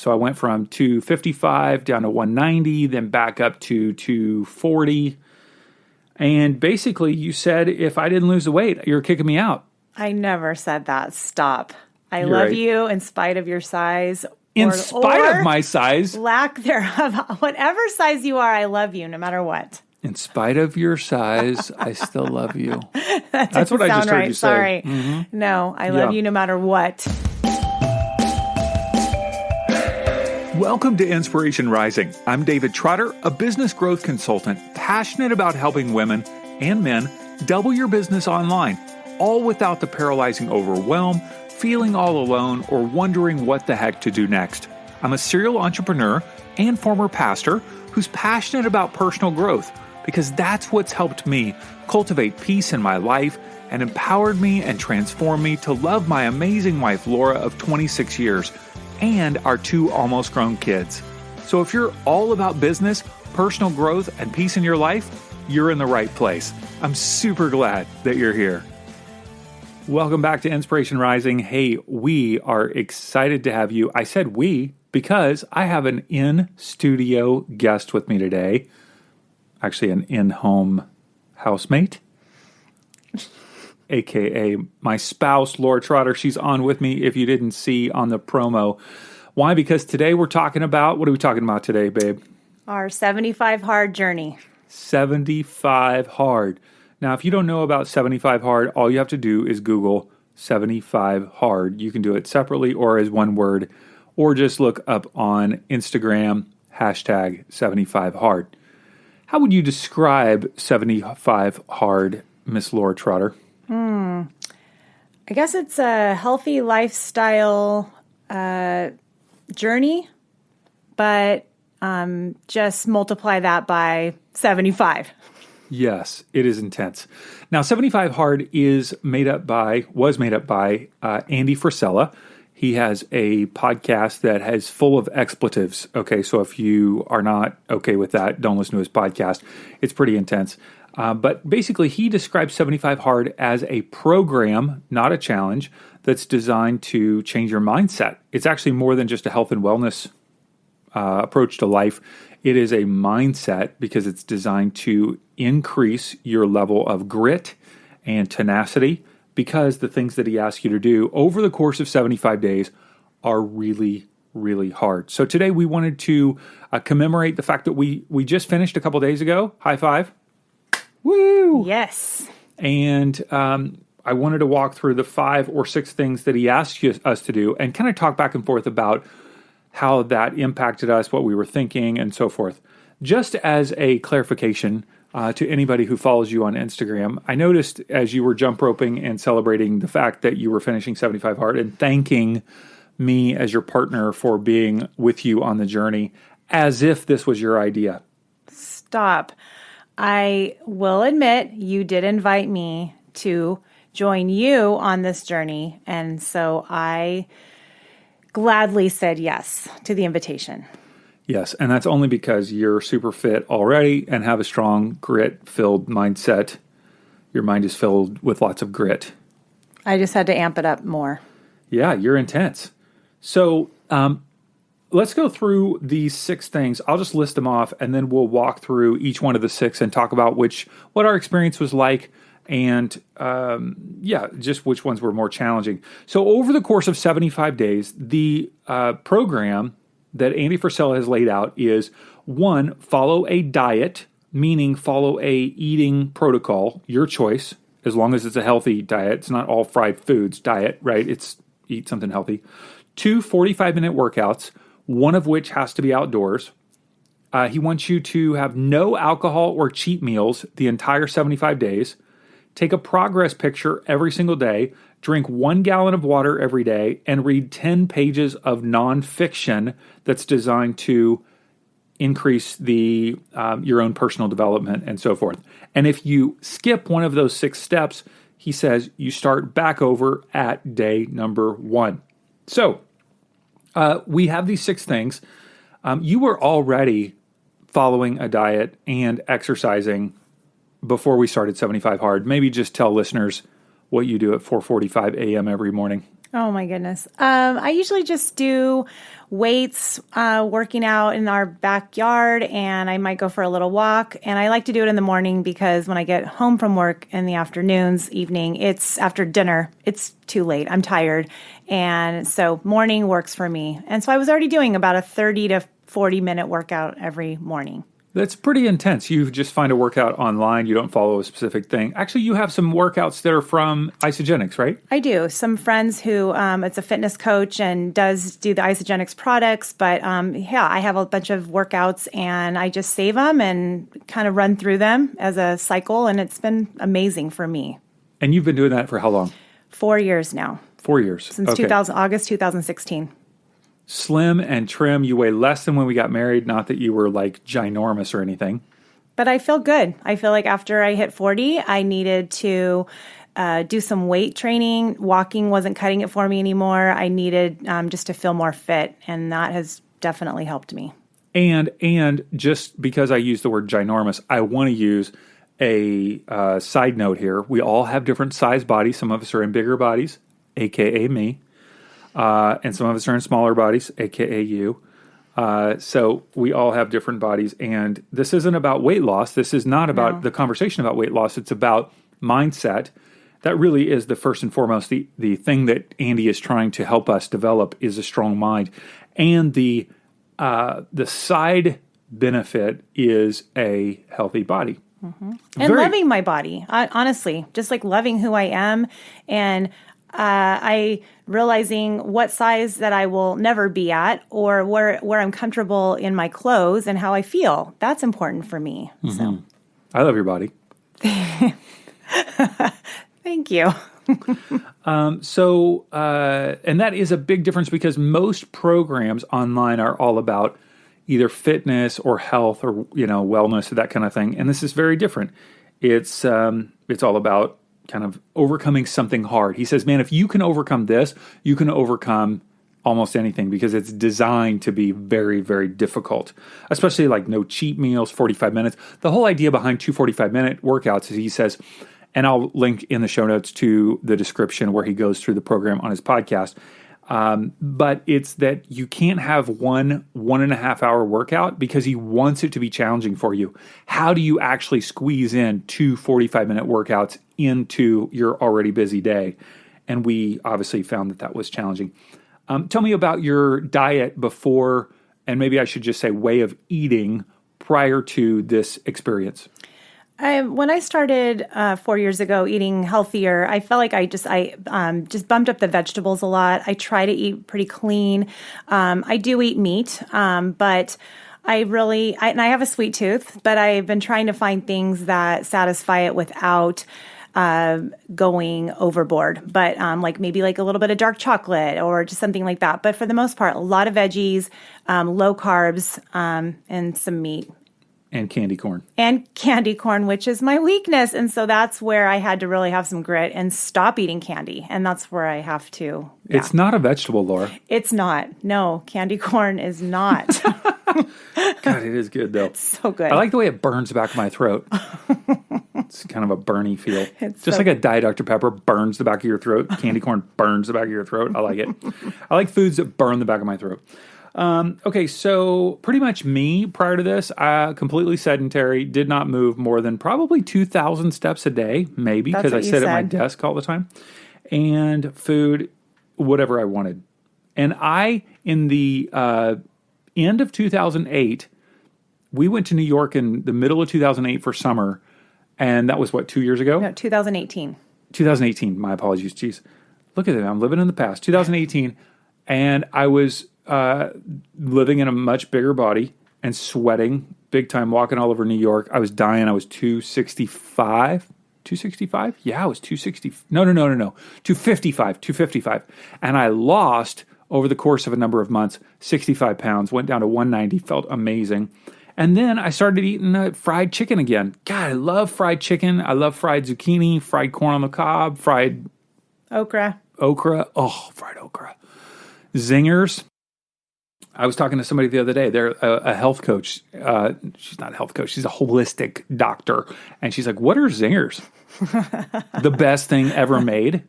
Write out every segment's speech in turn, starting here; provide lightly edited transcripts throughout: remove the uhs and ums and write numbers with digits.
So I went from 255 down to 190, then back up to 240. And basically you said if I didn't lose the weight, you're kicking me out. I never said that. Stop. I You're love right. you in spite of your size. In spite of my size. Lack thereof. Whatever size you are, I love you no matter what. In spite of your size, I still love you. That's what I just heard you say. Sorry. Mm-hmm. No, I love you no matter what. Welcome to Inspiration Rising. I'm David Trotter, a business growth consultant, passionate about helping women and men double your business online, all without the paralyzing overwhelm, feeling all alone, or wondering what the heck to do next. I'm a serial entrepreneur and former pastor who's passionate about personal growth because that's what's helped me cultivate peace in my life and empowered me and transformed me to love my amazing wife, Laura, of 26 years, and our 2 almost grown kids. So if you're all about business, personal growth, and peace in your life, you're in the right place. I'm super glad that you're here. Welcome back to Inspiration Rising. Hey, we are excited to have you. I said we because I have an in-studio guest with me today. Actually, an in-home housemate, a.k.a. my spouse, Laura Trotter. She's on with me if you didn't see on the promo. Why? Because today we're talking about, what are we talking about today, babe? Our 75 hard journey. 75 hard. Now, if you don't know about 75 hard, all you have to do is Google 75 hard. You can do it separately or as one word, or just look up on Instagram, hashtag 75 hard. How would you describe 75 hard, Miss Laura Trotter? I guess it's a healthy lifestyle journey, but just multiply that by 75. Yes, it is intense. Now, 75 Hard was made up by Andy Frisella. He has a podcast that is full of expletives. Okay, so if you are not okay with that, don't listen to his podcast. It's pretty intense. But basically, he describes 75 Hard as a program, not a challenge, that's designed to change your mindset. It's actually more than just a health and wellness approach to life. It is a mindset because it's designed to increase your level of grit and tenacity because the things that he asks you to do over the course of 75 days are really, really hard. So today we wanted to commemorate the fact that we just finished a couple days ago. High five. Woo! Yes. And I wanted to walk through the 5 or 6 things that he asked us to do and kind of talk back and forth about how that impacted us, what we were thinking, and so forth. Just as a clarification to anybody who follows you on Instagram, I noticed as you were jump roping and celebrating the fact that you were finishing 75 Hard and thanking me as your partner for being with you on the journey as if this was your idea. Stop. I will admit you did invite me to join you on this journey, and so I gladly said yes to the invitation. Yes, and that's only because you're super fit already and have a strong grit-filled mindset. Your mind is filled with lots of grit. I just had to amp it up more. Yeah, you're intense. So let's go through these 6 things. I'll just list them off, and then we'll walk through each one of the 6 and talk about what our experience was like, and just which ones were more challenging. So over the course of 75 days, the program that Andy Frisella has laid out is 1, follow a diet, meaning follow a eating protocol, your choice, as long as it's a healthy diet. It's not all fried foods diet, right? It's eat something healthy. 2 45-minute workouts, one of which has to be outdoors. He wants you to have no alcohol or cheat meals the entire 75 days. Take a progress picture every single day, drink 1 gallon of water every day, and read 10 pages of nonfiction that's designed to increase your own personal development and so forth. And if you skip one of those 6 steps, he says you start back over at day number 1. So we have these 6 things. You were already following a diet and exercising before we started 75 Hard. Maybe just tell listeners what you do at 4:45 a.m. every morning. Oh my goodness. I usually just do weights, working out in our backyard, and I might go for a little walk. And I like to do it in the morning because when I get home from work in the afternoons, evening, it's after dinner. It's too late. I'm tired. And so morning works for me. And so I was already doing about a 30 to 40-minute workout every morning. That's pretty intense. You just find a workout online. You don't follow a specific thing. Actually, you have some workouts that are from Isagenix, right? I do. Some friends who, it's a fitness coach and does do the Isagenix products. But yeah, I have a bunch of workouts and I just save them and kind of run through them as a cycle. And it's been amazing for me. And you've been doing that for how long? 4 years now. 4 years. Since August 2016. Slim and trim. You weigh less than when we got married. Not that you were like ginormous or anything. But I feel good. I feel like after I hit 40, I needed to do some weight training. Walking wasn't cutting it for me anymore. I needed just to feel more fit. And that has definitely helped me. And just because I use the word ginormous, I want to use a side note here. We all have different size bodies. Some of us are in bigger bodies, a.k.a. me. And some of us are in smaller bodies, a.k.a. you. So we all have different bodies. And this isn't about weight loss. This is not about the conversation about weight loss. It's about mindset. That really is the first and foremost. The thing that Andy is trying to help us develop is a strong mind. And the side benefit is a healthy body. Mm-hmm. And loving my body, honestly, just like loving who I am. And I realizing what size that I will never be at or where I'm comfortable in my clothes and how I feel. That's important for me. Mm-hmm. So I love your body. Thank you. And that is a big difference because most programs online are all about either fitness or health or, wellness or that kind of thing. And this is very different. It's all about kind of overcoming something hard. He says, man, if you can overcome this, you can overcome almost anything because it's designed to be very, very difficult, especially like no cheat meals, 45 minutes. The whole idea behind 2 45-minute workouts is he says, and I'll link in the show notes to the description where he goes through the program on his podcast. But it's that you can't have 1.5 hour workout because he wants it to be challenging for you. How do you actually squeeze in 2 45-minute workouts into your already busy day? And we obviously found that was challenging. Tell me about your diet before, and maybe I should just say way of eating prior to this experience. When I started 4 years ago eating healthier, I felt like I just bumped up the vegetables a lot. I try to eat pretty clean. I do eat meat, but I have a sweet tooth, but I've been trying to find things that satisfy it without going overboard. But like maybe like a little bit of dark chocolate or just something like that. But for the most part, a lot of veggies, low carbs, and some meat. And candy corn. And candy corn, which is my weakness. And so that's where I had to really have some grit and stop eating candy. And that's where I have to. Yeah. It's not a vegetable, Laura. It's not. No, candy corn is not. God, it is good, though. It's so good. I like the way it burns the back of my throat. It's kind of a burny feel. Just like a Diet Dr. Pepper burns the back of your throat. Candy corn burns the back of your throat. I like it. I like foods that burn the back of my throat. Okay, so pretty much me prior to this, completely sedentary, did not move more than probably 2,000 steps a day, maybe, because I sit at my desk all the time, and food, whatever I wanted. And in the end of 2008, we went to New York in the middle of 2008 for summer, and that was, 2 years ago? No, 2018. 2018, my apologies, geez. Look at it, I'm living in the past. 2018, and I was living in a much bigger body and sweating big time, walking all over New York. I was dying. I was 265. 265? Yeah, I was 260. No. 255. And I lost, over the course of a number of months, 65 pounds, went down to 190, felt amazing. And then I started eating fried chicken again. God, I love fried chicken. I love fried zucchini, fried corn on the cob, fried okra. Oh, fried okra. Zingers. I was talking to somebody the other day. They're a health coach. She's not a health coach. She's a holistic doctor. And she's like, what are zingers? The best thing ever made.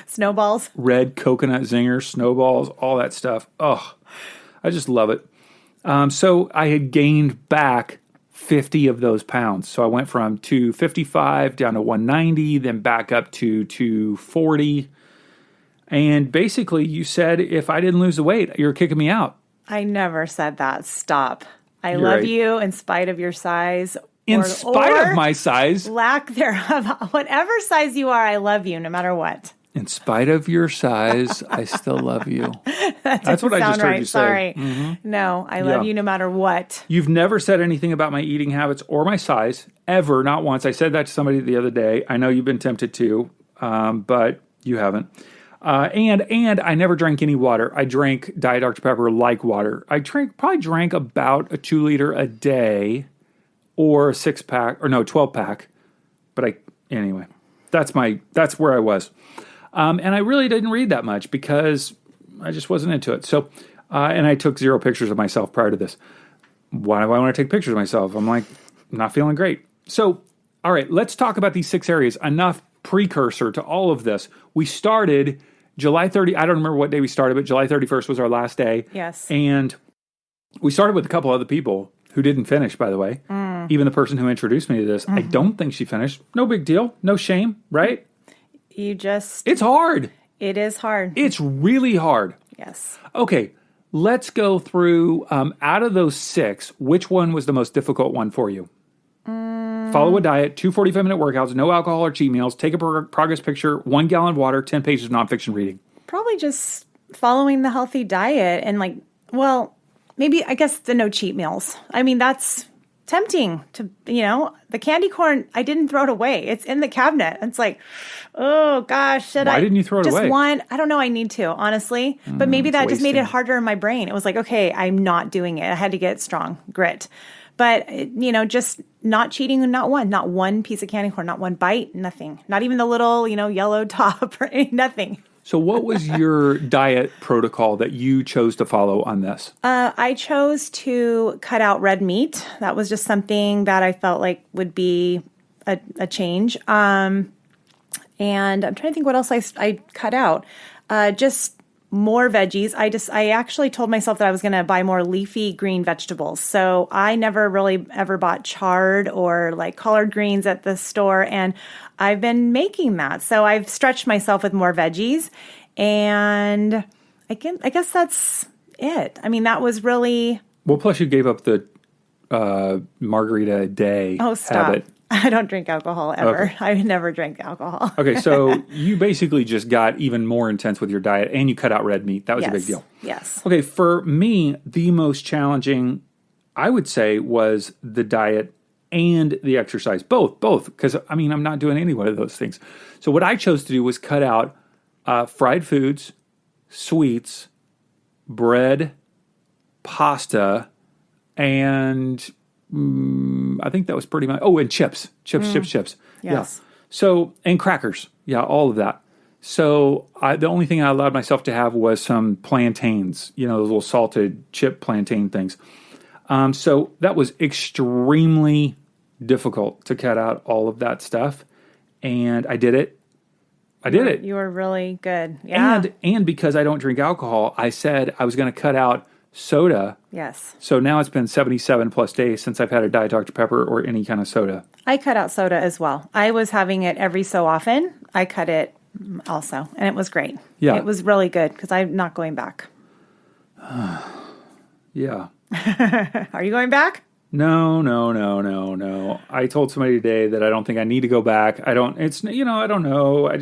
Snowballs. Red coconut zingers, snowballs, all that stuff. Oh, I just love it. So I had gained back 50 of those pounds. So I went from 255 down to 190, then back up to 240. And basically you said if I didn't lose the weight, you're kicking me out. I never said that. Stop. I You're love right. you in spite of your size. In spite of my size. Lack thereof. Whatever size you are, I love you no matter what. In spite of your size, I still love you. That's what I just heard you say. Sorry. Mm-hmm. No, I love you no matter what. You've never said anything about my eating habits or my size, ever, not once. I said that to somebody the other day. I know you've been tempted to, but you haven't. And I never drank any water. I drank Diet Dr. Pepper like water. I probably drank about a 2 liter a day or a 12 pack. But anyway, that's where I was. And I really didn't read that much because I just wasn't into it. So, and I took 0 pictures of myself prior to this. Why do I want to take pictures of myself? I'm like, not feeling great. So, all right, let's talk about these 6 areas. Enough precursor to all of this. We started July 30. I don't remember what day we started, but July 31st was our last day. Yes. And we started with a couple other people who didn't finish, by the way. Even the person who introduced me to this, I don't think she finished. No big deal. No shame, right? It's hard. It is hard. It's really hard. Yes. Okay, let's go through, out of those 6, which one was the most difficult one for you? Follow a diet, 2 45-minute workouts, no alcohol or cheat meals, take a progress picture, 1 gallon of water, 10 pages of nonfiction reading. Probably just following the healthy diet and maybe I guess the no cheat meals. I mean, that's tempting to, the candy corn, I didn't throw it away. It's in the cabinet. It's like, oh gosh, Why didn't you throw it away? Just one. I don't know. I need to, honestly. But maybe that just made it harder in my brain. It was like, okay, I'm not doing it. I had to get strong grit. But, just not cheating, not one piece of candy corn, not one bite, nothing. Not even the little, yellow top or nothing. So what was your diet protocol that you chose to follow on this? I chose to cut out red meat. That was just something that I felt like would be a change. And I'm trying to think what else I cut out. Just more veggies. I actually told myself that I was going to buy more leafy green vegetables. So I never really ever bought chard or like collard greens at the store. And I've been making that. So I've stretched myself with more veggies. And I guess that's it. I mean, that was really... Well, plus you gave up the margarita a day habit. I don't drink alcohol ever. Okay. I never drank alcohol. Okay, so you basically just got even more intense with your diet and you cut out red meat. That was a big deal. Yes. Okay, for me, the most challenging, I would say, was the diet and the exercise. Both, because, I'm not doing any one of those things. So what I chose to do was cut out fried foods, sweets, bread, pasta, and... I think that was pretty much... Oh, and chips. Chips. Yes. Yeah. So, and crackers. Yeah, all of that. So, the only thing I allowed myself to have was some plantains, those little salted chip plantain things. So, that was extremely difficult to cut out all of that stuff. And I did it. You were really good. Yeah. And because I don't drink alcohol, I said I was going to cut out soda. Yes. So now it's been 77 plus days since I've had a Diet Dr. Pepper or any kind of soda. I cut out soda as well. I was having it every so often. I cut it also, and it was great. Yeah. It was really good because I'm not going back. Yeah. Are you going back? No. I told somebody today that I don't think I need to go back. I don't know. I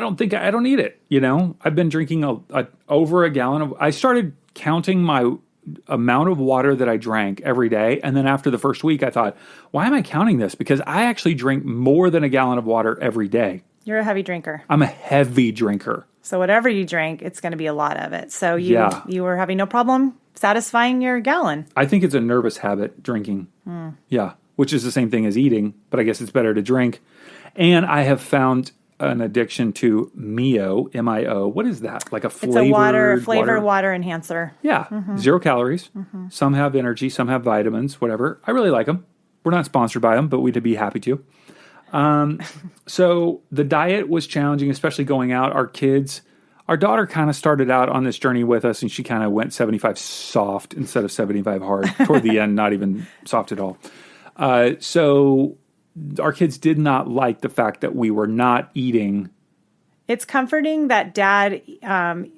don't need it. I've been drinking over a gallon of, I started counting my amount of water that I drank every day. And then after the first week, I thought, why am I counting this? Because I actually drink more than a gallon of water every day. You're a heavy drinker. I'm a heavy drinker. So whatever you drink, it's going to be a lot of it. So you were having no problem satisfying your gallon. I think it's a nervous habit, drinking. Yeah, which is the same thing as eating, but I guess it's better to drink. And I have found an addiction to MIO, M-I-O. What is that? Like a It's a flavor water enhancer. Yeah, 0 calories. Some have energy, some have vitamins, whatever. I really like them. We're not sponsored by them, but we'd be happy to. So the diet was challenging, especially going out. Our daughter kind of started out on this journey with us, and she kind of went 75 soft instead of 75 hard. Toward the end, not even soft at all. So our kids did not like the fact that we were not eating. It's comforting that Dad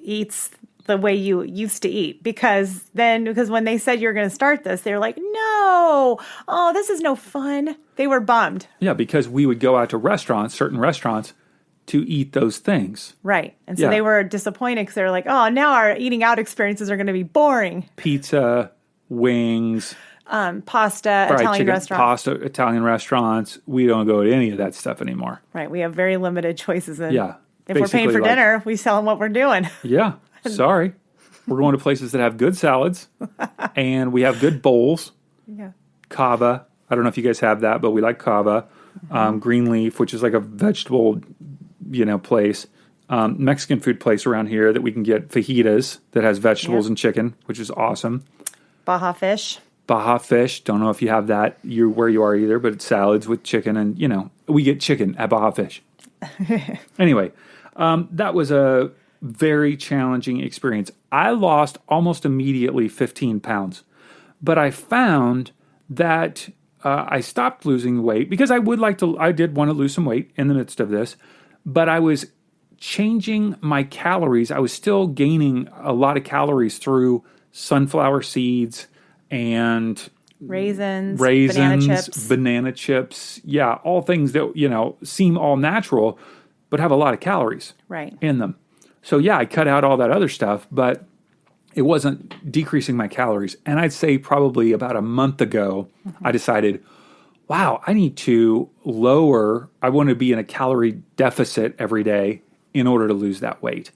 eats the way you used to eat, because when they said you're going to start this, they were like, no, oh, this is no fun. They were bummed. Yeah, because we would go out to certain restaurants, to eat those things. Right. And so they were disappointed because they were like, oh, now our eating out experiences are going to be boring. Pizza, wings, pasta, Italian restaurants. Pasta, Italian restaurants. We don't go to any of that stuff anymore. Right. We have very limited choices. If we're paying for dinner, we tell them what we're doing. Yeah. Sorry. We're going to places that have good salads, and we have good bowls. Yeah. Cava. I don't know if you guys have that, but we like cava. Greenleaf, which is like a vegetable place, Mexican food place around here that we can get fajitas that has vegetables and chicken, which is awesome. Baja fish. Don't know if you have that where you are either, but it's salads with chicken, and we get chicken at Baja Fish. Anyway, that was a very challenging experience. I lost almost immediately 15 pounds, but I found that I stopped losing weight because I did want to lose some weight in the midst of this. But I was changing my calories. I was still gaining a lot of calories through sunflower seeds and raisins, banana chips. Yeah, all things that, seem all natural, but have a lot of calories in them. So yeah, I cut out all that other stuff, but it wasn't decreasing my calories. And I'd say probably about a month ago, I decided, wow, I need to I want to be in a calorie deficit every day in order to lose that weight.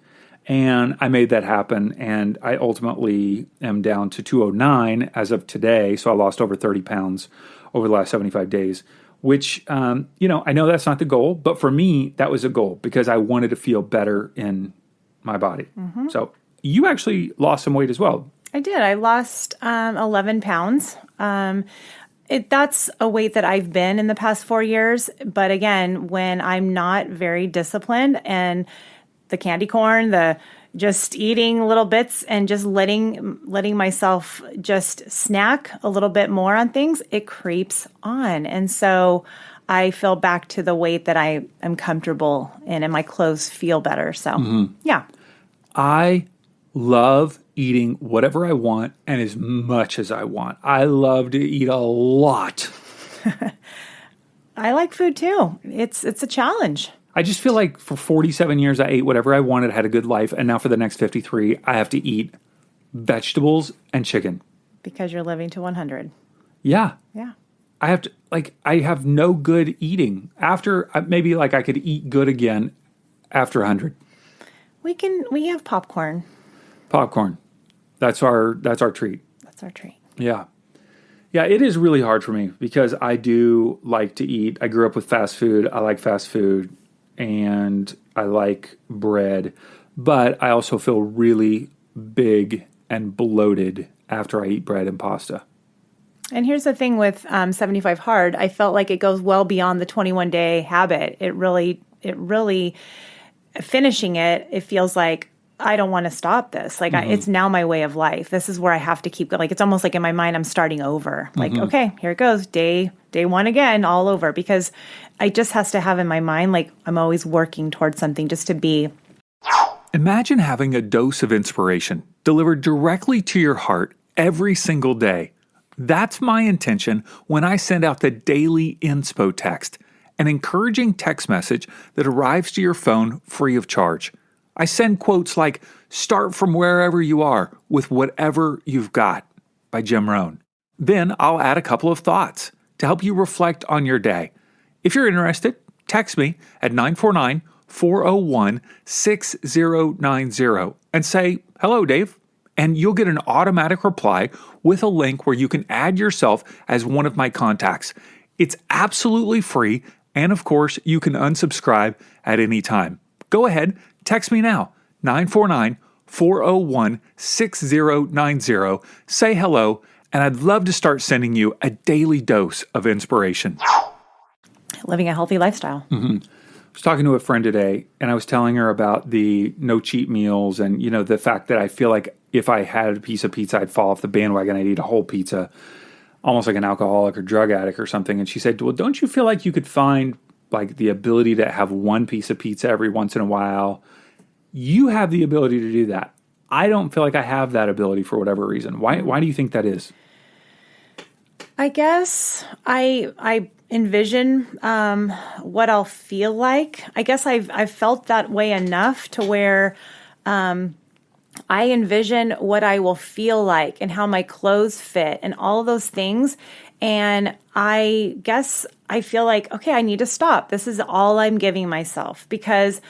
And I made that happen, and I ultimately am down to 209 as of today. So I lost over 30 pounds over the last 75 days, which, I know that's not the goal, but for me, that was a goal because I wanted to feel better in my body. So you actually lost some weight as well. I did. I lost 11 pounds. That's a weight that I've been in the past 4 years. But again, when I'm not very disciplined and the candy corn, the just eating little bits and just letting myself just snack a little bit more on things, it creeps on. And so I feel back to the weight that I am comfortable in and my clothes feel better. So, yeah. I love eating whatever I want and as much as I want. I love to eat a lot. I like food too. It's a challenge. I just feel like for 47 years I ate whatever I wanted, had a good life, and now for the next 53 I have to eat vegetables and chicken. Because you're living to 100. Yeah. Yeah. I have no good eating. After, maybe I could eat good again after 100. We have popcorn. Popcorn. That's our treat. That's our treat. Yeah. Yeah, it is really hard for me because I do like to eat. I grew up with fast food. I like fast food and I like bread, but I also feel really big and bloated after I eat bread and pasta. And here's the thing with 75 Hard. I felt like it goes well beyond the 21-day habit. It really, finishing it feels like I don't want to stop this. It's now my way of life. This is where I have to keep going. It's almost like in my mind, I'm starting over. Okay, here it goes. Day one again, all over. Because I just has to have in my mind, I'm always working towards something just to be. Imagine having a dose of inspiration delivered directly to your heart every single day. That's my intention when I send out the daily InspoText, an encouraging text message that arrives to your phone free of charge. I send quotes like, "Start from wherever you are with whatever you've got" by Jim Rohn. Then I'll add a couple of thoughts to help you reflect on your day. If you're interested, text me at 949-401-6090 and say, "Hello, Dave." And you'll get an automatic reply with a link where you can add yourself as one of my contacts. It's absolutely free And of course, you can unsubscribe at any time. Go ahead, text me now, 949-401-6090. Say hello, and I'd love to start sending you a daily dose of inspiration. Living a healthy lifestyle. I was talking to a friend today, and I was telling her about the no cheat meals and, the fact that I feel like if I had a piece of pizza, I'd fall off the bandwagon. I'd eat a whole pizza, almost like an alcoholic or drug addict or something. And she said, well, don't you feel like you could find like the ability to have one piece of pizza every once in a while? You have the ability to do that. I don't feel like I have that ability for whatever reason. Why do you think that is? I guess I envision what I'll feel like. I guess I've felt that way enough to where I envision what I will feel like and how my clothes fit and all of those things. And I guess I feel like, okay, I need to stop. This is all I'm giving myself because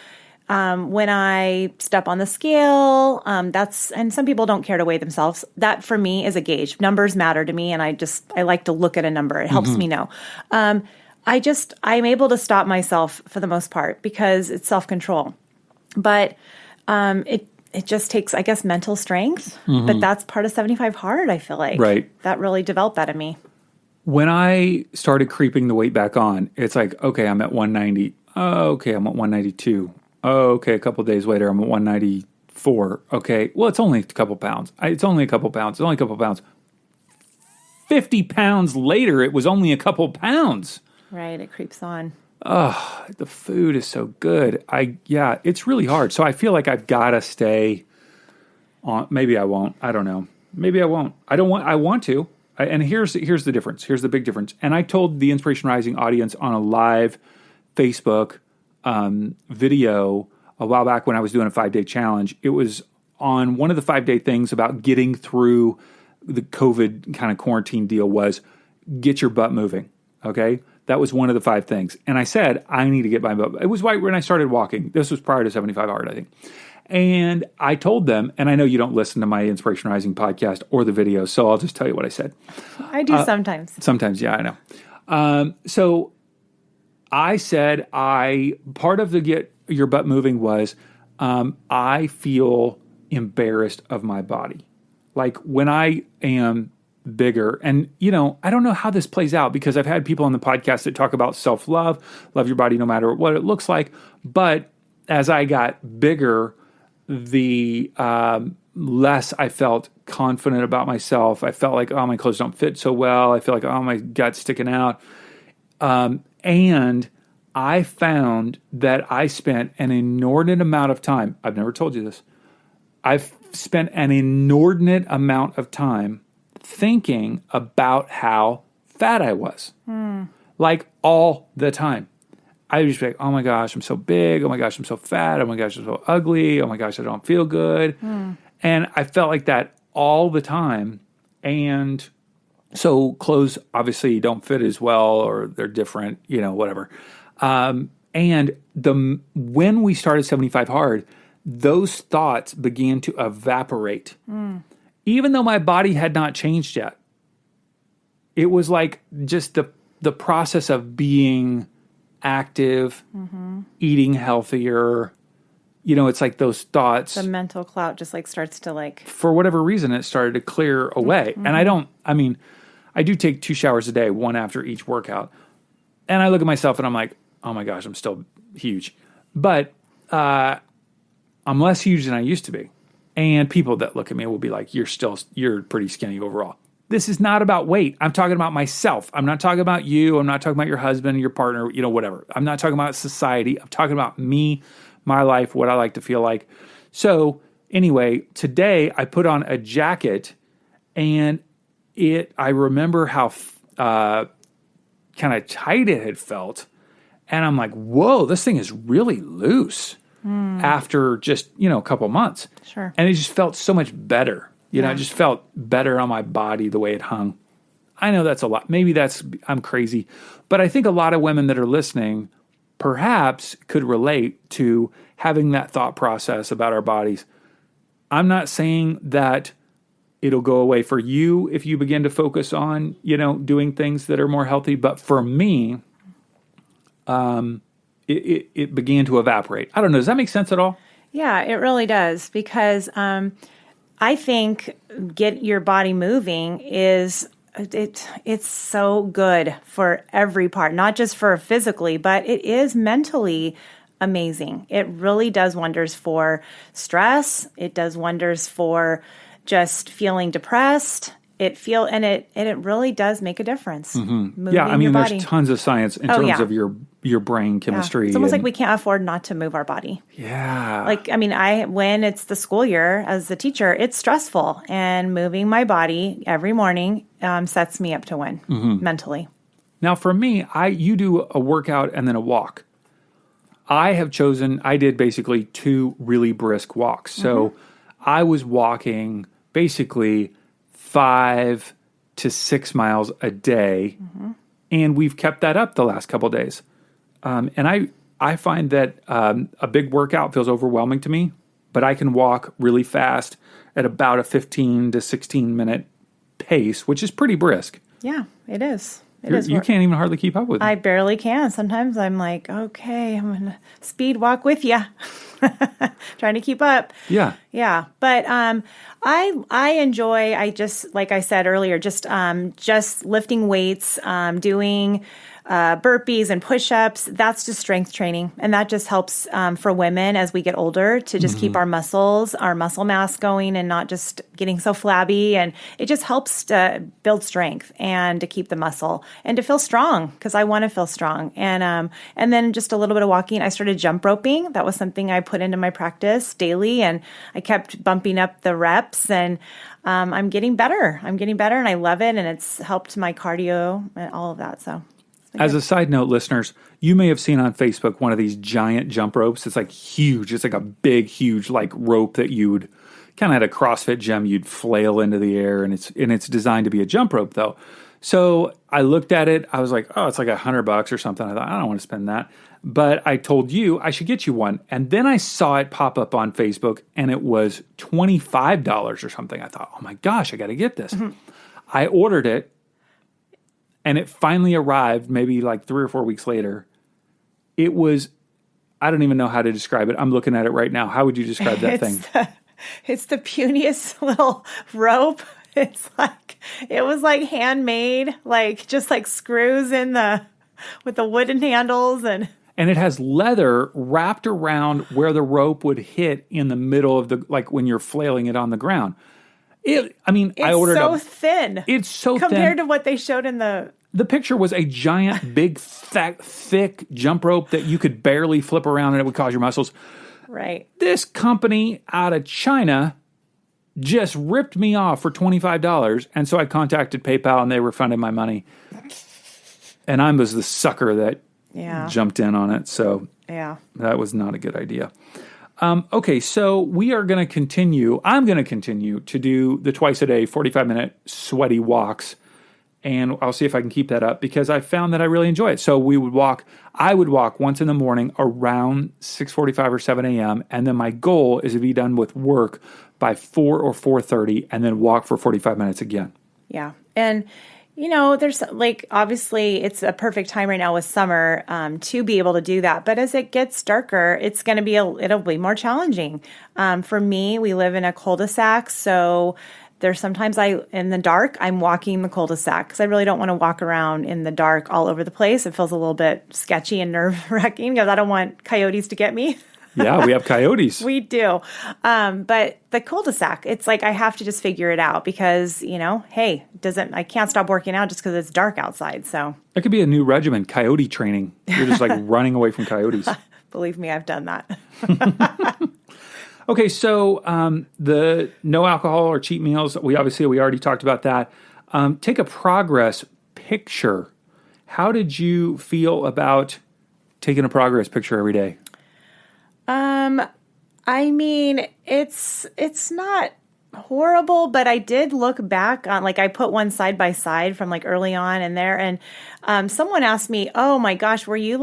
when I step on the scale, and some people don't care to weigh themselves. That for me is a gauge. Numbers matter to me. And I like to look at a number. It helps me know. I'm able to stop myself for the most part because it's self-control. But it just takes, I guess, mental strength. But that's part of 75 Hard, I feel like. Right. That really developed that in me. When I started creeping the weight back on, it's like, okay, I'm at 190. Oh, okay, I'm at 192. Oh, okay, a couple of days later, I'm at 194. Okay, well, it's only a couple pounds. It's only a couple pounds. 50 pounds later, it was only a couple pounds. Right, it creeps on. Oh, the food is so good. It's really hard. So I feel like I've got to stay on. Maybe I won't. I don't know. Maybe I won't. I want to. And here's the difference. Here's the big difference. And I told the Inspiration Rising audience on a live Facebook video a while back when I was doing a 5-day challenge. It was on one of the 5-day things about getting through the COVID kind of quarantine deal was get your butt moving. Okay. That was one of the 5 things. And I said, I need to get my butt. It was right when I started walking. This was prior to 75 Hard, I think. And I told them, and I know you don't listen to my Inspiration Rising podcast or the video, so I'll just tell you what I said. I do sometimes. Sometimes, yeah, I know. So I said, part of the get your butt moving was I feel embarrassed of my body. Like when I am bigger, and I don't know how this plays out because I've had people on the podcast that talk about self-love, love your body no matter what it looks like. But as I got bigger, the less I felt confident about myself. I felt like, oh, my clothes don't fit so well. I feel like, oh, my gut's sticking out. And I found that I spent an inordinate amount of time. I've never told you this. I've spent an inordinate amount of time thinking about how fat I was. Like all the time. I would just be like, oh my gosh, I'm so big. Oh my gosh, I'm so fat. Oh my gosh, I'm so ugly. Oh my gosh, I don't feel good. And I felt like that all the time. And so clothes obviously don't fit as well or they're different, whatever. And when we started 75 Hard, those thoughts began to evaporate. Even though my body had not changed yet. It was like just the process of being active, eating healthier. It's like those thoughts. The mental cloud just starts to for whatever reason, it started to clear away. And I do take 2 showers a day, one after each workout. And I look at myself and I'm like, oh my gosh, I'm still huge. But I'm less huge than I used to be. And people that look at me will be like, you're pretty skinny overall. This is not about weight. I'm talking about myself. I'm not talking about you. I'm not talking about your husband, your partner, whatever. I'm not talking about society. I'm talking about me, my life, what I like to feel like. So anyway, today I put on a jacket and I remember how kind of tight it had felt. And I'm like, whoa, this thing is really loose after just, a couple months. Sure. And it just felt so much better. It just felt better on my body the way it hung. I know that's a lot. Maybe I'm crazy. But I think a lot of women that are listening perhaps could relate to having that thought process about our bodies. I'm not saying that it'll go away for you if you begin to focus on, doing things that are more healthy. But for me, it began to evaporate. I don't know. Does that make sense at all? Yeah, it really does, because I think get your body moving it's so good for every part, not just for physically, but it is mentally amazing. It really does wonders for stress. It does wonders for just feeling depressed. It really does make a difference. Moving Yeah, I mean, your there's body. tons of science in terms yeah. of your brain chemistry. It's almost like we can't afford not to move our body. Yeah. Like, I mean, when it's the school year as a teacher, it's stressful, and moving my body every morning sets me up to win mentally. Now, for me, you do a workout and then a walk. I did basically 2 really brisk walks. So I was walking basically 5 to 6 miles a day, and we've kept that up the last couple of days. And I find that a big workout feels overwhelming to me, but I can walk really fast at about a 15 to 16 minute pace, which is pretty brisk. Yeah, it is. You can't even hardly keep up with me. I barely can. Sometimes I'm like, okay, I'm going to speed walk with you. Trying to keep up. Yeah. Yeah. But I enjoy, like I said earlier, just lifting weights, doing burpees and push-ups. That's just strength training. And that just helps for women as we get older to just keep our muscle mass going and not just getting so flabby. And it just helps to build strength and to keep the muscle and to feel strong, because I want to feel strong. And then just a little bit of walking. I started jump roping. That was something I put into my practice daily, and I kept bumping up the reps, and I'm getting better. And I love it. And it's helped my cardio and all of that. So. As a side note, listeners, you may have seen on Facebook one of these giant jump ropes. It's like huge. It's like a big, huge like rope that you'd kind of at a CrossFit gym, you'd flail into the air, and it's designed to be a jump rope though. So I looked at it. I was like, oh, it's like $100 or something. I thought, I don't want to spend that. But I told you I should get you one. And then I saw it pop up on Facebook, and it was $25 or something. I thought, oh my gosh, I got to get this. I ordered it. And it finally arrived maybe like 3 or 4 weeks later. It was, I don't even know how to describe it. I'm looking at it right now. How would you describe that thing? It's the puniest little rope. It was like handmade, like just like screws with the wooden handles. And it has leather wrapped around where the rope would hit in the middle of like when you're flailing it on the ground. I ordered so thin. It's so thin. Compared to what they showed in the picture was a giant, big, thick jump rope that you could barely flip around and it would cause your muscles. Right. This company out of China just ripped me off for $25. And so I contacted PayPal and they refunded my money. And I was the sucker that jumped in on it. So that was not a good idea. Okay, so we are going to continue. I'm going to continue to do the twice a day, 45-minute sweaty walks. And I'll see if I can keep that up because I found that I really enjoy it. So I would walk once in the morning around 6:45 or 7 a.m. And then my goal is to be done with work by 4 or 4:30 and then walk for 45 minutes again. Yeah. And, there's obviously it's a perfect time right now with summer to be able to do that. But as it gets darker, it's going to be it'll be more challenging. For me, we live in a cul-de-sac, so there's sometimes in the dark, I'm walking the cul-de-sac because I really don't want to walk around in the dark all over the place. It feels a little bit sketchy and nerve-wracking because I don't want coyotes to get me. Yeah, we have coyotes. We do. But the cul-de-sac, it's like I have to just figure it out because, hey, I can't stop working out just because it's dark outside. So that could be a new regimen, coyote training. You're just like running away from coyotes. Believe me, I've done that. Okay, so the no alcohol or cheat meals, we already talked about that. Take a progress picture. How did you feel about taking a progress picture every day? It's not horrible, but I did look back on, I put one side by side from early on in there, and someone asked me, oh my gosh, were you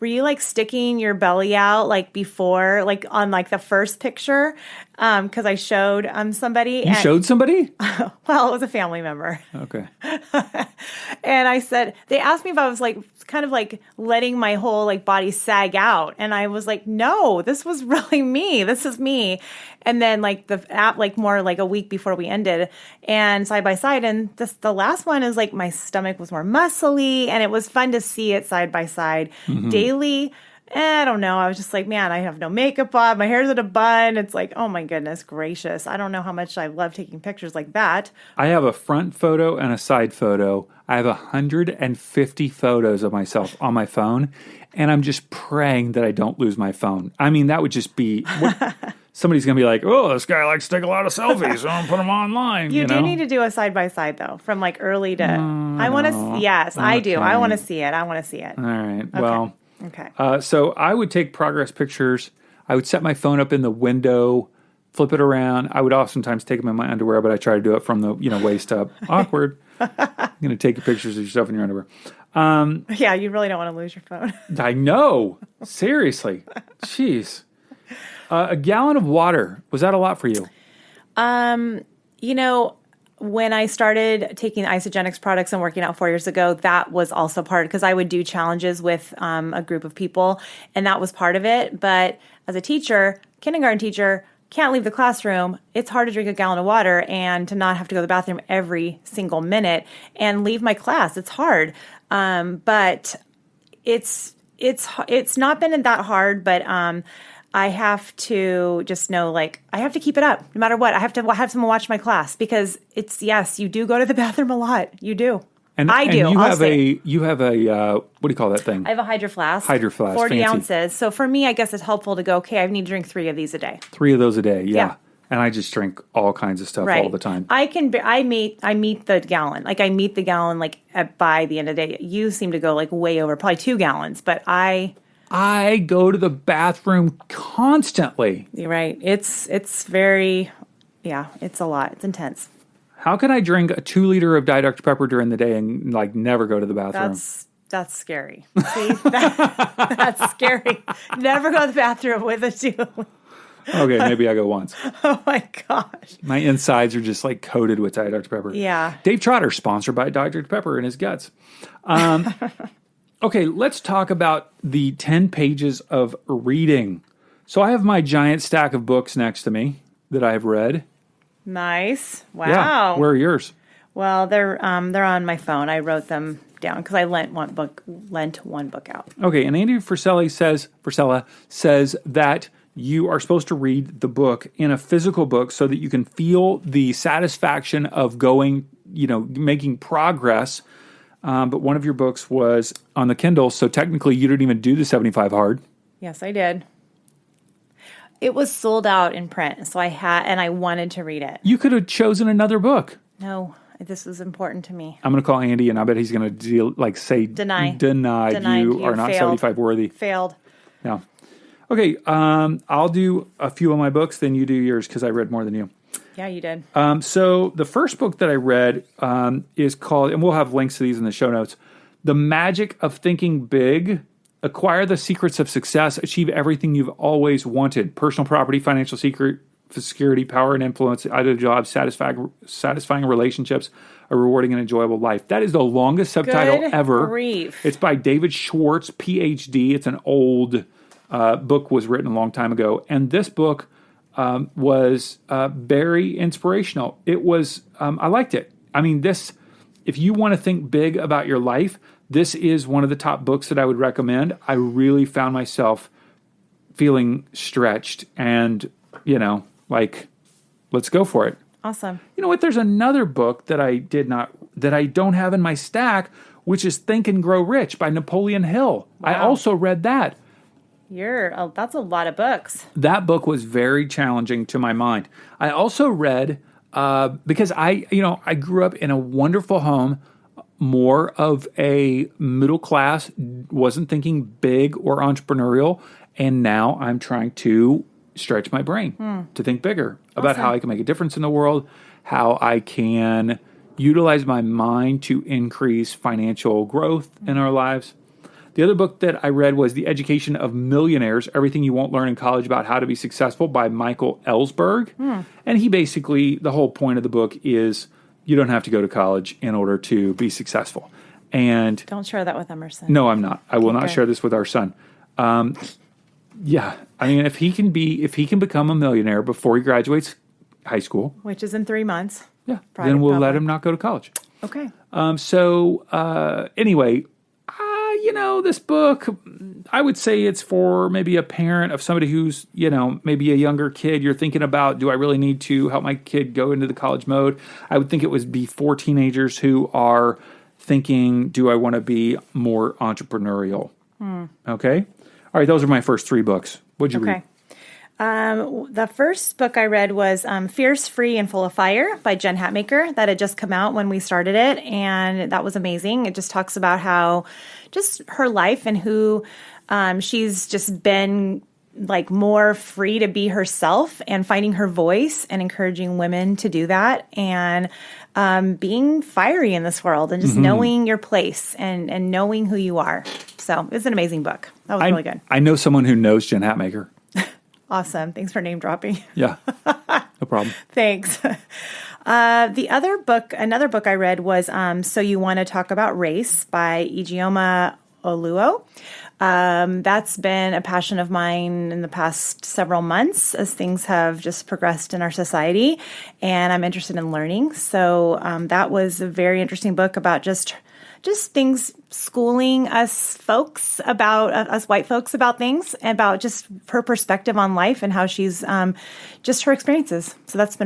were you like sticking your belly out like before, like on like the first picture? Because I showed somebody. You showed somebody? Well, it was a family member. Okay. And I said, they asked me if I was like kind of like letting my whole like body sag out. And I was like, no, this was really me. This is me. And then like the app, like more like a week before we ended and side by side. And the last one is like my stomach was more muscly and it was fun to see it side by side daily. I don't know. I was just like, man, I have no makeup on. My hair's in a bun. It's like, oh my goodness gracious. I don't know how much I love taking pictures like that. I have a front photo and a side photo. I have 150 photos of myself on my phone, and I'm just praying that I don't lose my phone. I mean, that would just be... somebody's going to be like, oh, this guy likes to take a lot of selfies, so I'm going to put them online. You do need to do a side-by-side, though, from like early to... I want to... Yes, okay. I do. I want to see it. I want to see it. All right. Okay. Well... Okay. So I would take progress pictures. I would set my phone up in the window, flip it around. I would oftentimes take them in my underwear, but I try to do it from the waist up. Awkward. You're going to take pictures of yourself in your underwear. Yeah, you really don't want to lose your phone. I know. Seriously. Jeez. A gallon of water. Was that a lot for you? When I started taking Isogenics products and working out 4 years ago, that was also part because I would do challenges with a group of people, and that was part of it. But as a teacher, kindergarten teacher, can't leave the classroom. It's hard to drink a gallon of water and to not have to go to the bathroom every single minute and leave my class. It's hard, but it's not been that hard. But I have to just know, like, I have to keep it up no matter what. I have to have someone watch my class because yes, you do go to the bathroom a lot. You do. And I do. You have a what do you call that thing? I have a Hydro Flask. 40 fancy. Ounces. So for me, I guess it's helpful to go, okay, I need to drink 3 of these a day. 3 of those a day, yeah. And I just drink all kinds of stuff all the time. I meet the gallon. Like, I meet the gallon, like, by the end of the day. You seem to go, like, way over, probably 2 gallons. But I go to the bathroom constantly. You're right. It's very, it's a lot. It's intense. How can I drink a 2 liter of Diet Dr. Pepper during the day and like never go to the bathroom? That's scary. See, that's scary. Never go to the bathroom with a 2. Okay, maybe I go once. Oh my gosh. My insides are just like coated with Diet Dr. Pepper. Yeah. Dave Trotter, sponsored by Diet Dr. Pepper in his guts. Okay, let's talk about the 10 pages of reading. So I have my giant stack of books next to me that I have read. Nice. Wow. Yeah. Where are yours? Well, they're on my phone. I wrote them down because I lent one book out. Okay, and Andy Frisella says that you are supposed to read the book in a physical book so that you can feel the satisfaction of going, making progress. But one of your books was on the Kindle, so technically you didn't even do the 75 hard. Yes, I did. It was sold out in print, so I wanted to read it. You could have chosen another book. No, this was important to me. I'm going to call Andy, and I bet he's going to deny you are not 75 worthy. Failed. Yeah. Okay, I'll do a few of my books, then you do yours because I read more than you. Yeah, you did. So the first book that I read is called, and we'll have links to these in the show notes, The Magic of Thinking Big, Acquire the Secrets of Success, Achieve Everything You've Always Wanted, Personal Property, Financial Security, Power and Influence, Ideal Jobs, Satisfying Relationships, A Rewarding and Enjoyable Life. That is the longest subtitle ever. Grief. It's by David Schwartz, PhD. It's an old book, was written a long time ago. And this book was very inspirational. It was, I liked it. I mean, if you want to think big about your life, this is one of the top books that I would recommend. I really found myself feeling stretched and, let's go for it. Awesome. You know what? There's another book that I don't have in my stack, which is Think and Grow Rich by Napoleon Hill. Wow. I also read that. That's a lot of books. That book was very challenging to my mind. I also read, because I grew up in a wonderful home, more of a middle class, wasn't thinking big or entrepreneurial, and now I'm trying to stretch my brain to think bigger about how I can make a difference in the world, how I can utilize my mind to increase financial growth in our lives. The The other book that I read was The Education of Millionaires, Everything You Won't Learn in College About How to Be Successful by Michael Ellsberg. And he basically, the whole point of the book is you don't have to go to college in order to be successful. And Don't share that with Emerson. no, I'm not. I will not share this with our son. Yeah, I mean, if he can become a millionaire before he graduates high school, Which is in 3 months. yeah, then we'll let Probably. him not go to college. Okay. Anyway, this book, I would say it's for maybe a parent of somebody who's, maybe a younger kid. You're thinking about, do I really need to help my kid go into the college mode? I would think it would be for teenagers who are thinking, do I want to be more entrepreneurial? Okay. All right. Those are my first 3 books. What'd you read? The first book I read was Fierce, Free, and Full of Fire by Jen Hatmaker that had just come out when we started it, and that was amazing. It just talks about how just her life and who she's just been like more free to be herself and finding her voice and encouraging women to do that and being fiery in this world and just knowing your place and knowing who you are. So it's an amazing book. That was really good. I know someone who knows Jen Hatmaker. Awesome. Thanks for name dropping. Yeah, no problem. Thanks. Another book I read was So You Want to Talk About Race by Ijeoma Oluo. That's been a passion of mine in the past several months as things have just progressed in our society, and I'm interested in learning. So that was a very interesting book about just things, schooling us folks about us white folks about things, about just her perspective on life and how she's just her experiences. So that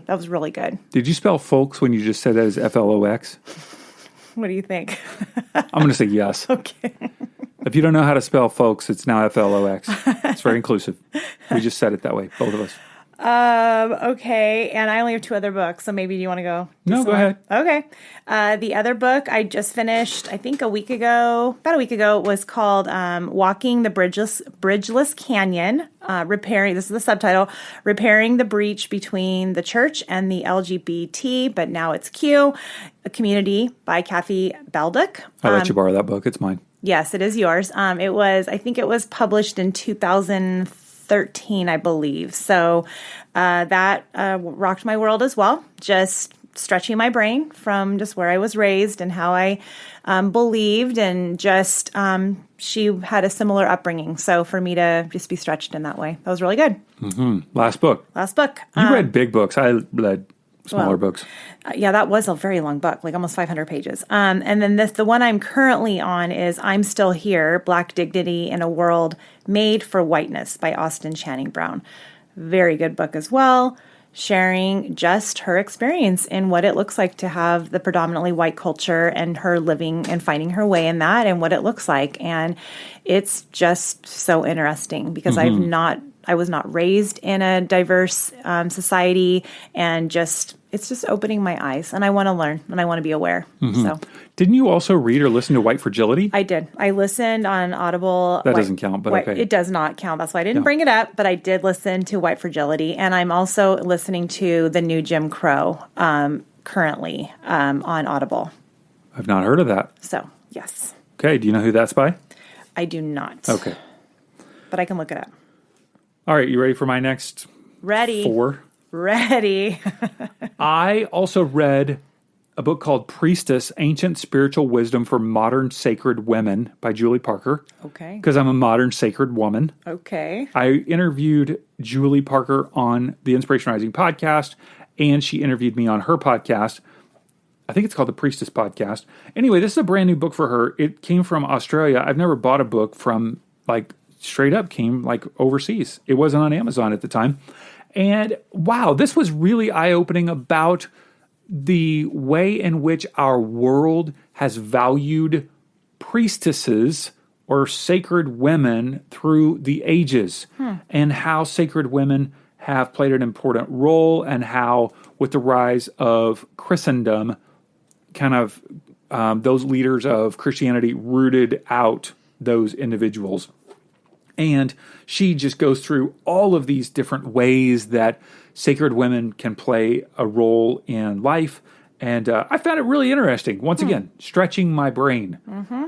was really good. Did you spell folks when you just said that as FLOX? What do you think? I'm going to say yes. Okay. If you don't know how to spell folks, it's now FLOX. It's very inclusive. We just said it that way, both of us. Okay, and I only have 2 other books, so maybe you want to go? No, go ahead. Okay. The other book I just finished, I think about a week ago, was called Walking the Bridgeless Canyon, this is the subtitle, Repairing the Breach Between the Church and the LGBT, but now it's Q, a Community by Kathy Baldock. I'll let you borrow that book. It's mine. Yes, it is yours. I think it was published in 2013, I believe. So that rocked my world as well. Just stretching my brain from just where I was raised and how I believed, and just she had a similar upbringing. So for me to just be stretched in that way, that was really good. Last book. You read big books. I read smaller books. Yeah, that was a very long book, like almost 500 pages. And then the one I'm currently on is I'm Still Here, Black Dignity in a World Made for Whiteness by Austin Channing Brown. Very good book as well, sharing just her experience in what it looks like to have the predominantly white culture and her living and finding her way in that and what it looks like. And it's just so interesting because I was not raised in a diverse society, and it's just opening my eyes, and I want to learn and I want to be aware. So, didn't you also read or listen to White Fragility? I did. I listened on Audible. That doesn't count, but okay. It does not count. That's why I didn't bring it up, but I did listen to White Fragility, and I'm also listening to The New Jim Crow currently on Audible. I've not heard of that. So, yes. Okay, do you know who that's by? I do not. Okay. But I can look it up. All right, you ready for my next Ready. 4? Ready. I also read a book called Priestess, Ancient Spiritual Wisdom for Modern Sacred Women by Julie Parker. Okay. Because I'm a modern sacred woman. Okay. I interviewed Julie Parker on the Inspiration Rising podcast, and she interviewed me on her podcast. I think it's called the Priestess Podcast. Anyway, this is a brand new book for her. It came from Australia. I've never bought a book from, straight up came, overseas. It wasn't on Amazon at the time. And wow, this was really eye-opening about the way in which our world has valued priestesses or sacred women through the ages, and how sacred women have played an important role, and how with the rise of Christendom, kind of those leaders of Christianity rooted out those individuals. And she just goes through all of these different ways that sacred women can play a role in life And I found it really interesting. Once again, stretching my brain.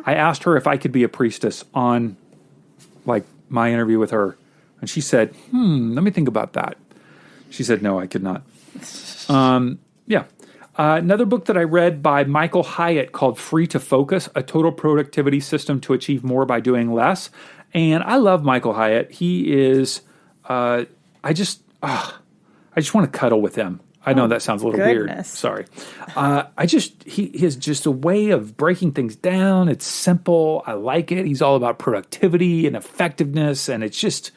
I asked her if I could be a priestess on like my interview with her. And she said, let me think about that. She said, no, I could not. Yeah. Another book that I read by Michael Hyatt called Free to Focus, A Total Productivity System to Achieve More by Doing Less. And I love Michael Hyatt. He is, I just want to cuddle with him. I know that sounds a little weird. Sorry. He has just a way of breaking things down. It's simple. I like it. He's all about productivity and effectiveness. And it's just,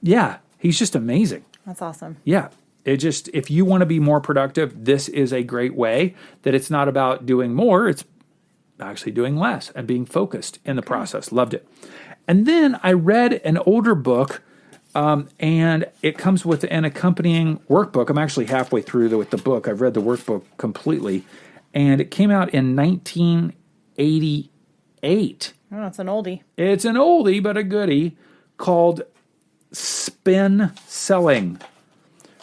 he's just amazing. That's awesome. Yeah. If you want to be more productive, this is a great way that it's not about doing more. It's actually doing less and being focused in the process. Loved it. And then I read an older book, and it comes with an accompanying workbook. I'm actually halfway through with the book. I've read the workbook completely, and it came out in 1988. Oh, it's an oldie. It's an oldie, but a goodie, called Spin Selling.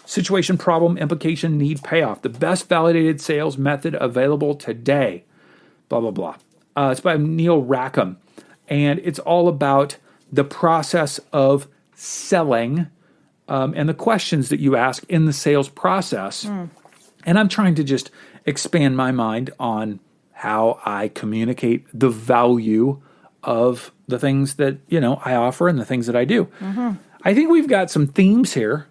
Situation, problem, implication, need, payoff. The best validated sales method available today. Blah, blah, blah. It's by Neil Rackham. And it's all about the process of selling and the questions that you ask in the sales process. And I'm trying to just expand my mind on how I communicate the value of the things that, I offer and the things that I do. I think we've got some themes here.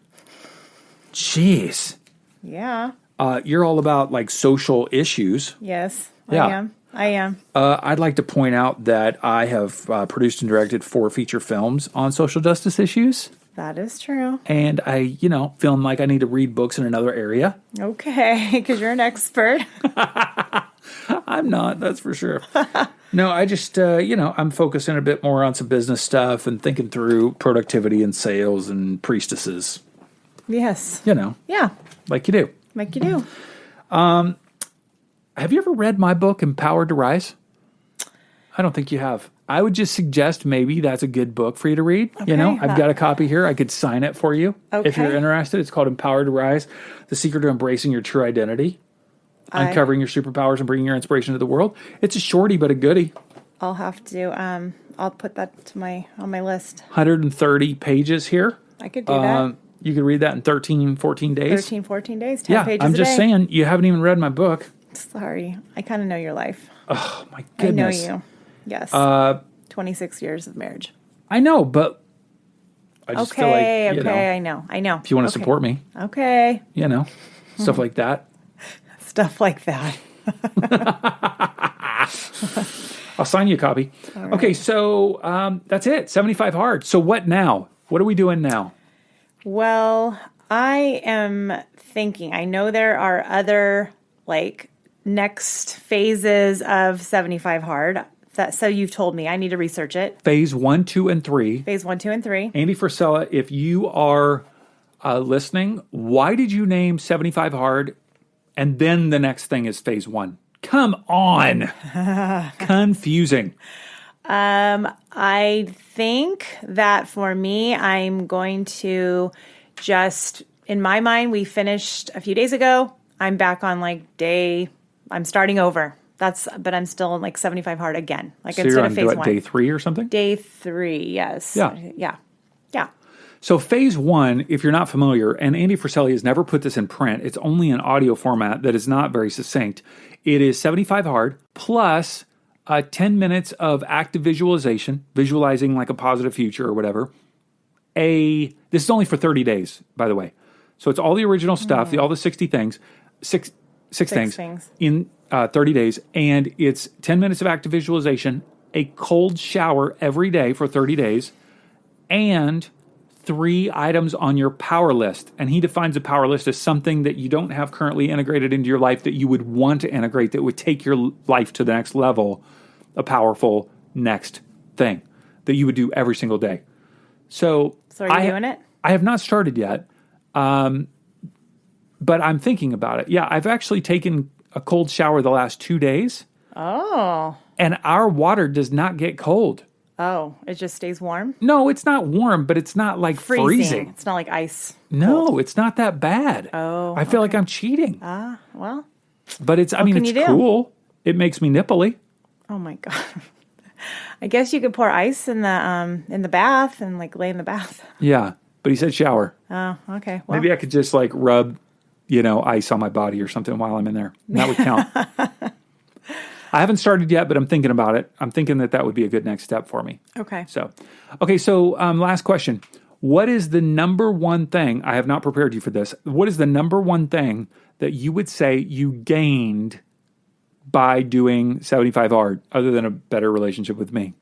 Jeez. Yeah. You're all about like social issues. Yes, Yeah. I am. I'd like to point out that I have produced and directed 4 feature films on social justice issues. That is true. And I, feeling like I need to read books in another area. Okay, because you're an expert. I'm not, that's for sure. No, I just, I'm focusing a bit more on some business stuff and thinking through productivity and sales and priestesses. Yes. Yeah. Like you do. Like you do. Have you ever read my book, Empowered to Rise? I don't think you have. I would just suggest maybe that's a good book for you to read. Okay, I've got a copy here. I could sign it for you if you're interested. It's called Empowered to Rise, The Secret to Embracing Your True Identity, Uncovering Your Superpowers and Bringing Your Inspiration to the World. It's a shorty, but a goodie. I'll have to, I'll put that on my list. 130 pages here. I could do that. You could read that in 13, 14 days. 13, 14 days, 10 pages I'm just a day. saying, you haven't even read my book. Sorry. I kind of know your life. Oh, my goodness. I know you. Yes. 26 years of marriage. I know, but I just feel like, I know. if you want to support me, okay. Stuff like that. Stuff like that. I'll sign you a copy. Right. Okay, so that's it. 75 hard. So what now? What are we doing now? Well, I am thinking, I know there are other next phases of 75 hard. So you've told me I need to research it. Phase 1, 2, and 3. Phase 1, 2, and 3. Andy Frisella, if you are listening, why did you name 75 hard and then the next thing is phase 1? Come on. Confusing. I think that for me, I'm going to just, in my mind, we finished a few days ago. I'm back on I'm starting over. But I'm still in 75 hard again. So instead of phase 1. Day 3 or something? Day 3, yes. Yeah. So phase 1, if you're not familiar, and Andy Frisella has never put this in print, it's only an audio format that is not very succinct. It is 75 hard plus 10 minutes of active visualization, visualizing like a positive future or whatever. This is only for 30 days, by the way. So it's all the original stuff, all the 60 things, six things in 30 days. And it's 10 minutes of active visualization, a cold shower every day for 30 days, and 3 items on your power list. And he defines a power list as something that you don't have currently integrated into your life that you would want to integrate that would take your life to the next level, a powerful next thing that you would do every single day. So are you doing it? I have not started yet, but I'm thinking about it. Yeah, I've actually taken a cold shower the last 2 days. Oh. And our water does not get cold. Oh, it just stays warm? No, it's not warm, but it's not like freezing. It's not like ice. No, it's not that bad. Oh. I feel like I'm cheating. Well. But it's can you do? cool. It makes me nipply. Oh my God. I guess you could pour ice in the bath and like lay in the bath. Yeah. But he said shower. Oh, okay. Well, Maybe I could just like rub, ice on my body or something while I'm in there. That would count. I haven't started yet, but I'm thinking about it. I'm thinking that would be a good next step for me. okay. So last question. What is the number one thing, I have not prepared you for this, what is the number one thing that you would say you gained by doing 75 hard, other than a better relationship with me?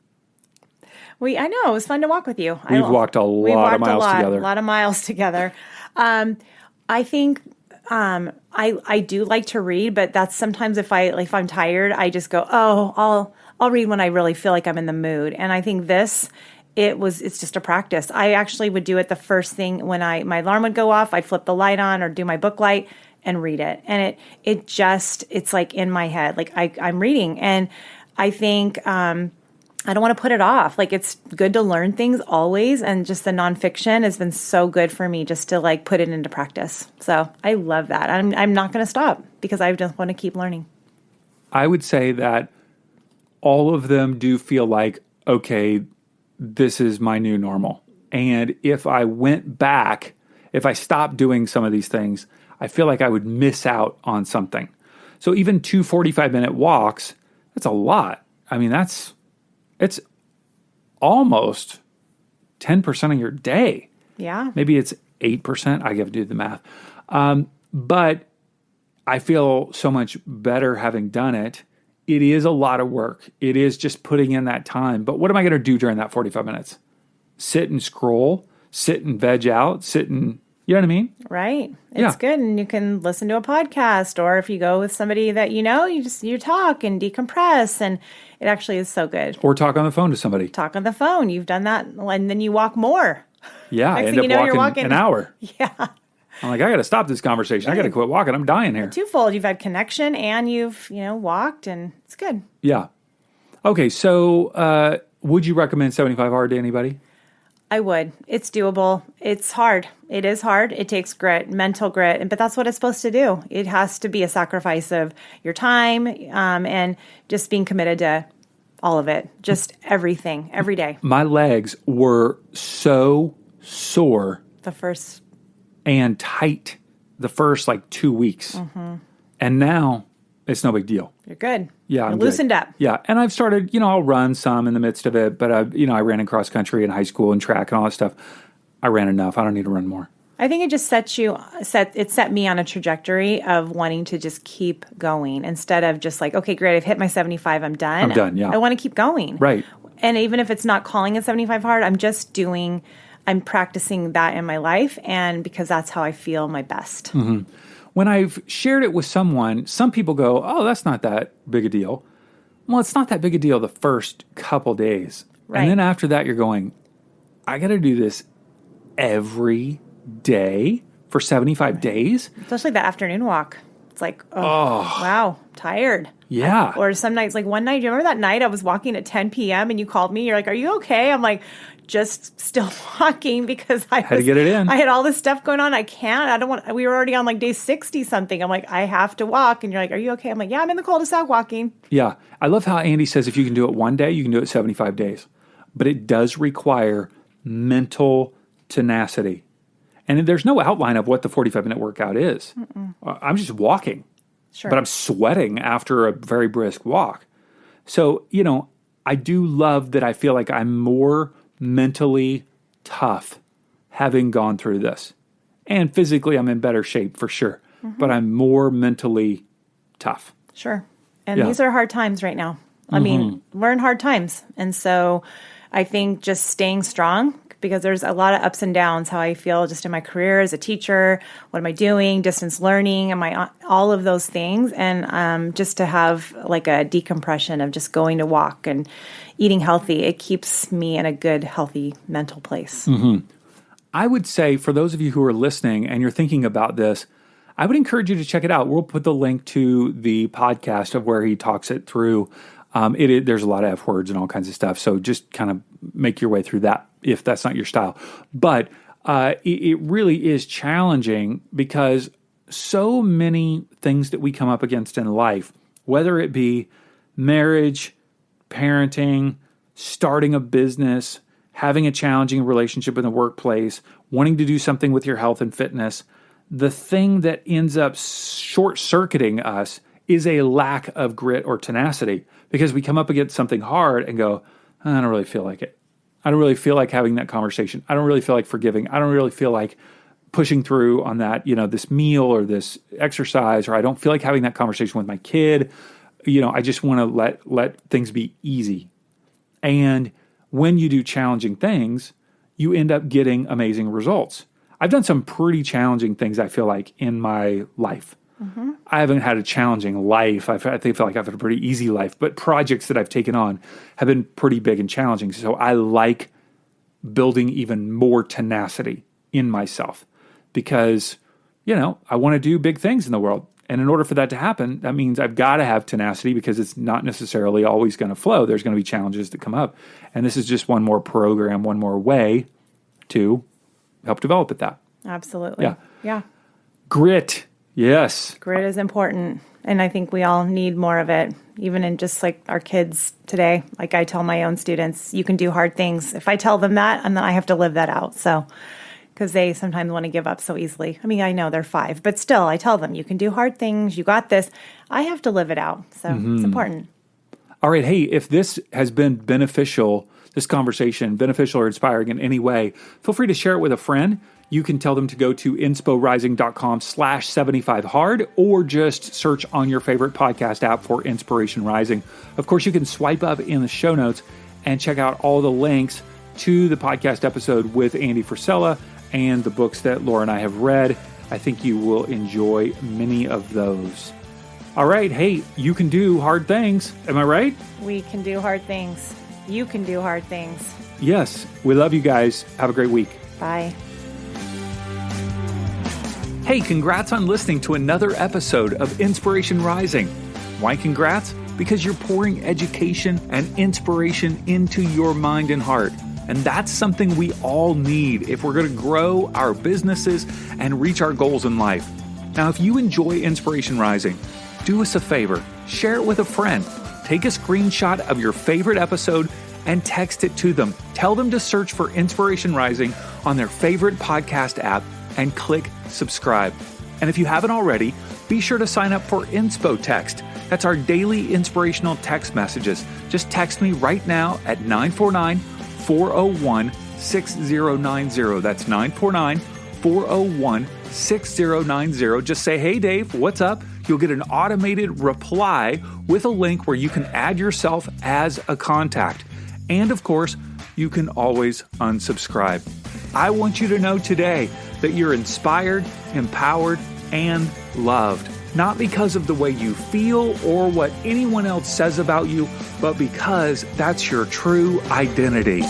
I know, it was fun to walk with you. We've walked a lot of miles together. A lot of miles together. I think I do like to read, but that's sometimes if I'm tired, I just go, I'll read when I really feel like I'm in the mood. And I think it's just a practice. I actually would do it the first thing when my alarm would go off. I'd flip the light on or do my book light and read it. And it's like in my head, like I'm reading. And I think, I don't want to put it off. Like, it's good to learn things always. And just the nonfiction has been so good for me just to like put it into practice. So I love that. I'm not going to stop because I just want to keep learning. I would say that all of them do feel like, okay, this is my new normal. And if I went back, if I stopped doing some of these things, I feel like I would miss out on something. So even 2 45-minute walks, that's a lot. I mean, it's almost 10% of your day. Yeah. Maybe it's 8%. I have to do the math. But I feel so much better having done it. It is a lot of work. It is just putting in that time. But what am I going to do during that 45 minutes? Sit and scroll, sit and veg out, you know what I mean? Right. It's good. And you can listen to a podcast, or if you go with somebody that you talk and decompress, and it actually is so good. Or talk on the phone to somebody. Talk on the phone. You've done that, and then you walk more. Yeah, I end up walking an hour. Yeah. I'm like, I got to stop this conversation. I got to quit walking. I'm dying here. Twofold. You've had connection and you've, walked, and it's good. Yeah. Okay, so would you recommend 75 hard to anybody? I would. It's doable. It's hard. It is hard. It takes grit, mental grit, but that's what it's supposed to do. It has to be a sacrifice of your time and just being committed to all of it, just everything, every day. My legs were so sore and tight the first 2 weeks. Mm-hmm. And now it's no big deal. You're good. Yeah, You're loosened up. Yeah, and I've started, I'll run some in the midst of it, but I ran in cross country in high school and track and all that stuff. I ran enough. I don't need to run more. I think it just set me on a trajectory of wanting to just keep going instead of just like, okay, great, I've hit my 75, I'm done. I'm done, yeah. I want to keep going. Right. And even if it's not calling it 75 hard, I'm practicing that in my life, and because that's how I feel my best. Mm-hmm. When I've shared it with someone, some people go, oh, that's not that big a deal. Well, it's not that big a deal the first couple days. Right. And then after that, you're going, I got to do this every day for 75 days. Especially the afternoon walk. It's like, wow, tired. Yeah. Or some nights, like one night, do you remember that night I was walking at 10 p.m. and you called me? You're like, are you okay? I'm like, just still walking because I had to get it in. I had all this stuff going on. We were already on like day 60 something. I'm like, I have to walk. And you're like, are you okay? I'm like, yeah, I'm in the cul-de-sac walking. Yeah. I love how Andy says if you can do it one day, you can do it 75 days. But it does require mental tenacity. And there's no outline of what the 45-minute workout is. I'm just walking. Sure. But I'm sweating after a very brisk walk. So, I do love that I feel like I'm more mentally tough having gone through this. And physically, I'm in better shape for sure. Mm-hmm. But I'm more mentally tough. Sure. And these are hard times right now. I mean, we're in hard times. And so I think just staying strong, because there's a lot of ups and downs, how I feel just in my career as a teacher, what am I doing, distance learning, all of those things. And just to have like a decompression of just going to walk and eating healthy, it keeps me in a good, healthy mental place. Mm-hmm. I would say for those of you who are listening and you're thinking about this, I would encourage you to check it out. We'll put the link to the podcast of where he talks it through. There's a lot of F words and all kinds of stuff, so just kind of make your way through that if that's not your style. But it really is challenging because so many things that we come up against in life, whether it be marriage, parenting, starting a business, having a challenging relationship in the workplace, wanting to do something with your health and fitness, the thing that ends up short-circuiting us is a lack of grit or tenacity, because we come up against something hard and go, I don't really feel like it. I don't really feel like having that conversation. I don't really feel like forgiving. I don't really feel like pushing through on that, this meal or this exercise, or I don't feel like having that conversation with my kid. I just want to let things be easy. And when you do challenging things, you end up getting amazing results. I've done some pretty challenging things, I feel like, in my life. Mm-hmm. I haven't had a feel like I've had a pretty easy life, but projects that I've taken on have been pretty big and challenging. So I like building even more tenacity in myself because, I want to do big things in the world. And in order for that to happen, that means I've got to have tenacity because it's not necessarily always going to flow. There's going to be challenges that come up. And this is just one more program, one more way to help develop at that. Absolutely. Yeah. Grit. Yes. Grit is important. And I think we all need more of it, even in just like our kids today. Like I tell my own students, you can do hard things. If I tell them that, and then I have to live that out. So, because they sometimes want to give up so easily. I mean, I know they're 5, but still I tell them, you can do hard things. You got this. I have to live it out. So It's important. All right. Hey, if this has been beneficial, this conversation, beneficial or inspiring in any way, feel free to share it with a friend. You can tell them to go to insporising.com/75hard or just search on your favorite podcast app for Inspiration Rising. Of course, you can swipe up in the show notes and check out all the links to the podcast episode with Andy Frisella and the books that Laura and I have read. I think you will enjoy many of those. All right. Hey, you can do hard things. Am I right? We can do hard things. You can do hard things. Yes. We love you guys. Have a great week. Bye. Hey, congrats on listening to another episode of Inspiration Rising. Why congrats? Because you're pouring education and inspiration into your mind and heart. And that's something we all need if we're going to grow our businesses and reach our goals in life. Now, if you enjoy Inspiration Rising, do us a favor, share it with a friend. Take a screenshot of your favorite episode and text it to them. Tell them to search for Inspiration Rising on their favorite podcast app and click subscribe. And if you haven't already, be sure to sign up for InspoText. That's our daily inspirational text messages. Just text me right now at 949-401-6090. That's 949-401-6090. Just say, hey, Dave, what's up? You'll get an automated reply with a link where you can add yourself as a contact. And of course, you can always unsubscribe. I want you to know today that you're inspired, empowered, and loved. Not because of the way you feel or what anyone else says about you, but because that's your true identity.